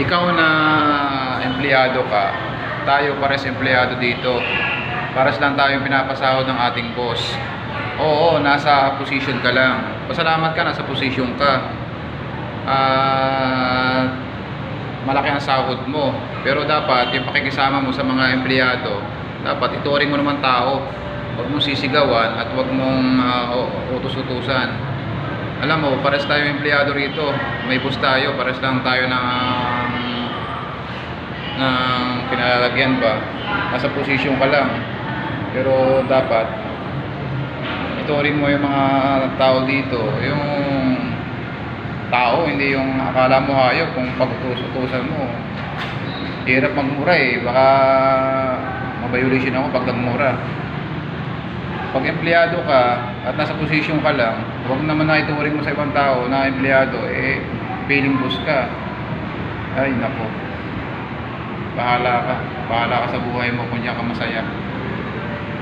ikaw na empleyado ka, tayo pares empleyado dito. Pares lang tayong pinapasahod ng ating boss. Oo, nasa position ka lang. Pasalamat ka, nasa position ka. Malaki ang sahod mo. Pero dapat, yung pakikisama mo sa mga empleyado, dapat ituring mo naman tao. Huwag mong sisigawan at huwag mong utos-utusan. Alam mo, pares tayo empleyado rito. May boss tayo, pares lang tayo ng kinalalagyan ba. Nasa posisyon ka lang. Pero dapat ituring mo yung mga tao dito, yung tao, hindi yung akala mo hayop kung pag-utos-utusan mo. Hirap magmura eh, baka ma-violation ako pag nagmura. Pag empleyado ka at nasa posisyon ka lang, huwag naman na ituring mo sa ibang tao na empleyado, eh, feeling boss ka. Ay, nako. Bahala ka sa buhay mo kung diyan ka masaya.